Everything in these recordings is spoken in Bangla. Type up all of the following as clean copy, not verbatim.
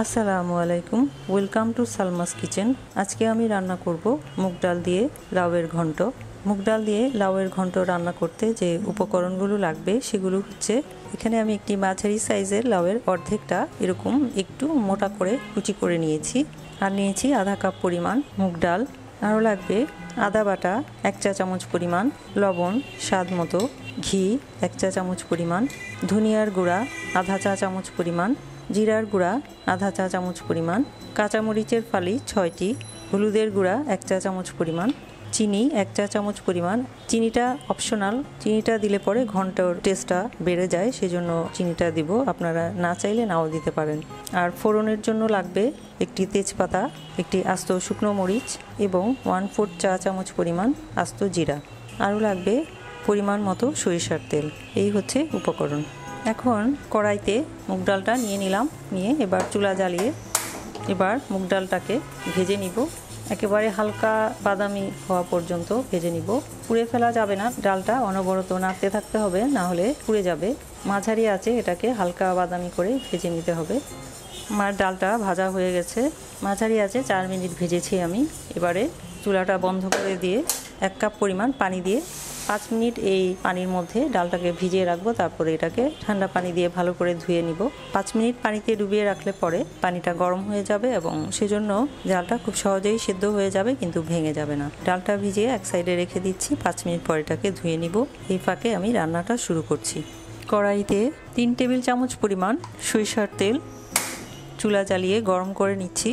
আসসালামু আলাইকুম, ওয়েলকাম টু সালমাস কিচেন। আজকে আমি রান্না করব মুগ ডাল দিয়ে লাউয়ের ঘন্ট। মুগ ডাল দিয়ে লাউয়ের ঘন্ট রান্না করতে যে উপকরণগুলো লাগবে সেগুলো হচ্ছে, এখানে আমি একটি মাঝারি সাইজের লাউয়ের অর্ধেকটা এরকম একটু মোটা করে কুচি করে নিয়েছি, আর নিয়েছি আধা কাপ পরিমাণ মুগ ডাল। আরও লাগবে আদা বাটা 1 চা চামচ পরিমাণ, লবণ স্বাদ মতো, ঘি 1 চা চামচ পরিমাণ, ধনিয়ার গুঁড়া আধা চা চামচ পরিমাণ, জিরার গুঁড়া আধা চা চামচ পরিমাণ, কাঁচামরিচের ফালি 6টি, হলুদের গুঁড়া 1 চা চামচ পরিমাণ, চিনি 1 চা চামচ পরিমাণ। চিনিটা অপশনাল, চিনিটা দিলে পরে ঘন্টর টেস্টটা বেড়ে যায়, সেজন্য চিনিটা দিব, আপনারা না চাইলে নাও দিতে পারেন। আর ফোড়নের জন্য লাগবে একটি তেজপাতা, একটি আস্ত শুকনো মরিচ এবং 1/4 চা চামচ পরিমাণ আস্ত জিরা। আরও লাগবে পরিমাণ মতো সরিষার তেল। এই হচ্ছে উপকরণ। এখন কড়াইতে মুগ ডালটা নিয়ে নিলাম, নিয়ে এবার চুলা জ্বালিয়ে এবার মুগ ডালটাকে ভেজে নিব, একেবারে হালকা বাদামি হওয়া পর্যন্ত ভেজে নিব। পুড়ে ফেলা যাবে না, ডালটা অনবরত নাড়তে থাকতে হবে, না হলে পুড়ে যাবে। মাঝারি আছে এটাকে হালকা বাদামি করে ভেজে নিতে হবে। আমার ডালটা ভাজা হয়ে গেছে, মাঝারি আছে 4 মিনিট ভেজেছি আমি। এবারে চুলাটা বন্ধ করে দিয়ে 1 কাপ পরিমাণ পানি দিয়ে 5 মিনিট এই পানির মধ্যে ডালটাকে ভিজিয়ে রাখবো। তারপরে এটাকে ঠান্ডা পানি দিয়ে ভালো করে ধুয়ে নিব। 5 মিনিট পানিতে ডুবিয়ে রাখলে পরে পানিটা গরম হয়ে যাবে এবং সেজন্য ডালটা খুব সহজেই সেদ্ধ হয়ে যাবে, কিন্তু ভেঙে যাবে না। ডালটা ভিজিয়ে এক সাইডে রেখে দিচ্ছি, 5 মিনিট পরে এটাকে ধুয়ে নিব। এই ফাঁকে আমি রান্নাটা শুরু করছি। কড়াইতে 3 টেবিল চামচ পরিমাণ সরিষার তেল চুলা জ্বালিয়ে গরম করে নিচ্ছি।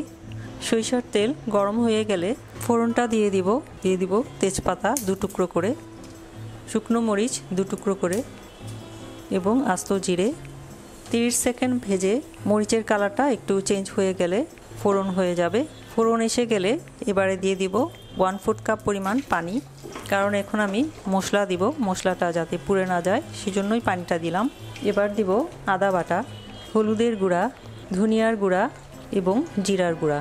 সরিষার তেল গরম হয়ে গেলে ফোড়নটা দিয়ে দিব তেজপাতা 2 টুকরো করে, শুকনো মরিচ 2 টুকরো করে এবং আস্ত জিরে। 30 সেকেন্ড ভেজে মরিচের কালারটা একটু চেঞ্জ হয়ে গেলে ফোড়ন হয়ে যাবে। ফোড়ন এসে গেলে এবারে দিয়ে দিব 1/4 কাপ পরিমাণ পানি, কারণ এখন আমি মশলা দিব, মশলাটা যাতে পুড়ে না যায় সেজন্যই পানিটা দিলাম। এবার দিব আদা বাটা, হলুদের গুঁড়া, ধনিয়ার গুঁড়া এবং জিরার গুঁড়া।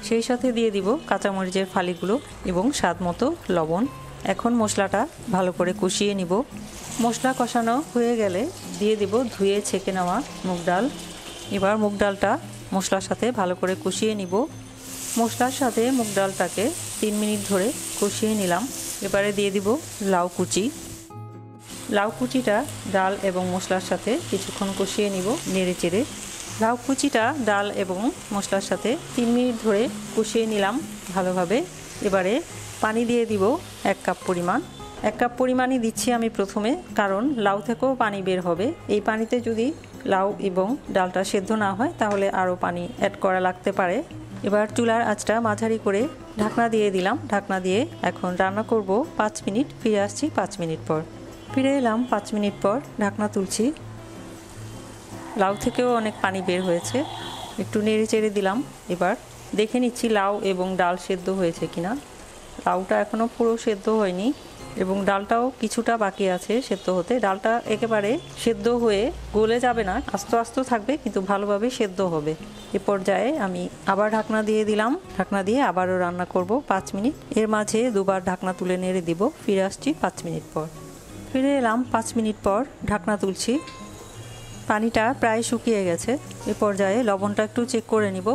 সেই সাথে দিয়ে দিব কাঁচামরিচের ফালিগুলো এবং স্বাদ মতো লবণ। এখন মশলাটা ভালো করে কষিয়ে নিব। মশলা কষানো হয়ে গেলে দিয়ে দিব ধুয়ে ছেঁকে নেওয়া মুগ ডাল। এবার মুগ ডালটা মশলার সাথে ভালো করে কষিয়ে নিব। মশলার সাথে মুগ ডালটাকে 3 মিনিট ধরে কষিয়ে নিলাম। এবারে দিয়ে দিব লাউ কুচি। লাউ কুচিটা ডাল এবং মশলার সাথে কিছুক্ষণ কষিয়ে নিব নেড়ে চেড়ে। লাউ কুচিটা ডাল এবং মশলার সাথে 3 মিনিট ধরে কষিয়ে নিলাম ভালোভাবে। এবারে পানি দিয়ে দিব 1 কাপ পরিমাণ। 1 কাপ পরিমাণই দিচ্ছি আমি প্রথমে, কারণ লাউ থেকেও পানি বের হবে। এই পানিতে যদি লাউ এবং ডালটা সেদ্ধ না হয় তাহলে আরও পানি অ্যাড করা লাগতে পারে। এবার চুলার আঁচটা মাঝারি করে ঢাকনা দিয়ে দিলাম। ঢাকনা দিয়ে এখন রান্না করব 5 মিনিট। ফিরে আসছি 5 মিনিট পর। ফিরে এলাম 5 মিনিট পর, ঢাকনা তুলছি। লাউ থেকেও অনেক পানি বের হয়েছে, একটু নেড়ে চেড়ে দিলাম। এবার দেখে নিচ্ছি লাউ এবং ডাল সেদ্ধ হয়েছে কিনা। লাউটা এখনও পুরো সেদ্ধ হয়নি এবং ডালটাও কিছুটা বাকি আছে সেদ্ধ হতে। ডালটা একেবারে সেদ্ধ হয়ে গলে যাবে না, আস্তে আস্তে থাকবে, কিন্তু ভালোভাবে সেদ্ধ হবে। এ পর্যায়ে আমি আবার ঢাকনা দিয়ে দিলাম। ঢাকনা দিয়ে আবারও রান্না করব 5 মিনিট। এর মাঝে দুবার ঢাকনা তুলে নেড়ে দিব। ফিরে আসছি 5 মিনিট পর। ফিরে এলাম 5 মিনিট পর, ঢাকনা তুলছি। পানিটা প্রায় শুকিয়ে গেছে। এ পর্যায়ে লবণটা একটু চেক করে নিব।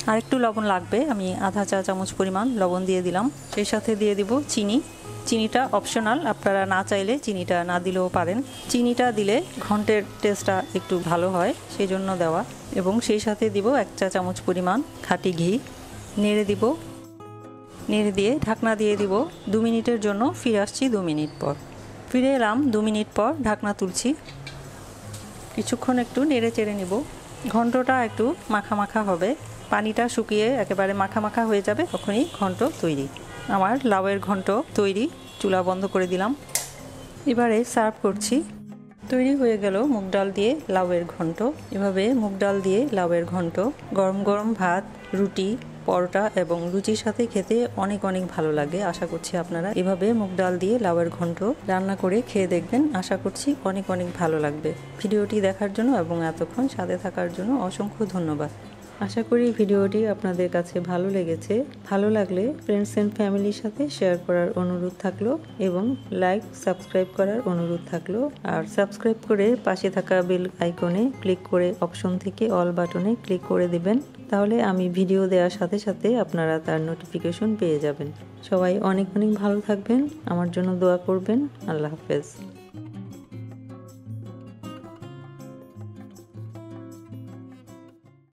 আর একটু লবণ লাগবে, আমি আধা চা চামচ পরিমাণ লবণ দিয়ে দিলাম। সেই সাথে দিয়ে দিব চিনি। চিনিটা অপশনাল, আপনারা না চাইলে চিনিটা না দিলেও পারেন। চিনিটা দিলে ঘন্টের টেস্টটা একটু ভালো হয়, সেই জন্য দেওয়া। এবং সেই সাথে দিব 1 চা চামচ পরিমাণ খাঁটি ঘি। নেড়ে দিব। নেড়ে দিয়ে ঢাকনা দিয়ে দিব 2 মিনিটের জন্য। ফিরে আসছি 2 মিনিট পর। ফিরে এলাম 2 মিনিট পর, ঢাকনা তুলছি। কিছুক্ষণ একটু নেড়ে চেড়ে নিব। ঘন্টটা একটু মাখা মাখা হবে, পানিটা শুকিয়ে একেবারে মাখা মাখা হয়ে যাবে, তখনই ঘন্ট তৈরি। আমার লাউয়ের ঘন্ট তৈরি। চুলা বন্ধ করে দিলাম। এবারে সার্ভ করছি। তৈরি হয়ে গেল মুগ ডাল দিয়ে লাউয়ের ঘন্ট। এভাবে মুগ ডাল দিয়ে লাউয়ের ঘন্ট গরম গরম ভাত, রুটি, পরোটা এবং লুচির সাথে খেতে অনেক অনেক ভালো লাগে। আশা করছি আপনারা এভাবে মুগ ডাল দিয়ে লাউয়ের ঘন্ট রান্না করে খেয়ে দেখবেন। আশা করছি অনেক অনেক ভালো লাগবে। ভিডিওটি দেখার জন্য এবং এতক্ষণ সাথে থাকার জন্য অসংখ্য ধন্যবাদ। আশা করি ভিডিওটি আপনাদের কাছে ভালো লেগেছে। ভালো লাগলে ফ্রেন্ডস এন্ড ফ্যামিলির সাথে শেয়ার করার অনুরোধ থাকলো এবং লাইক সাবস্ক্রাইব করার অনুরোধ থাকলো। আর সাবস্ক্রাইব করে পাশে থাকা বেল আইকনে ক্লিক করে অপশন থেকে অল বাটনে ক্লিক করে দিবেন, তাহলে আমি ভিডিও দেওয়ার সাথে সাথে আপনারা তার নোটিফিকেশন পেয়ে যাবেন। সবাই অনেক অনেক ভালো থাকবেন, আমার জন্য দোয়া করবেন। আল্লাহ হাফেজ।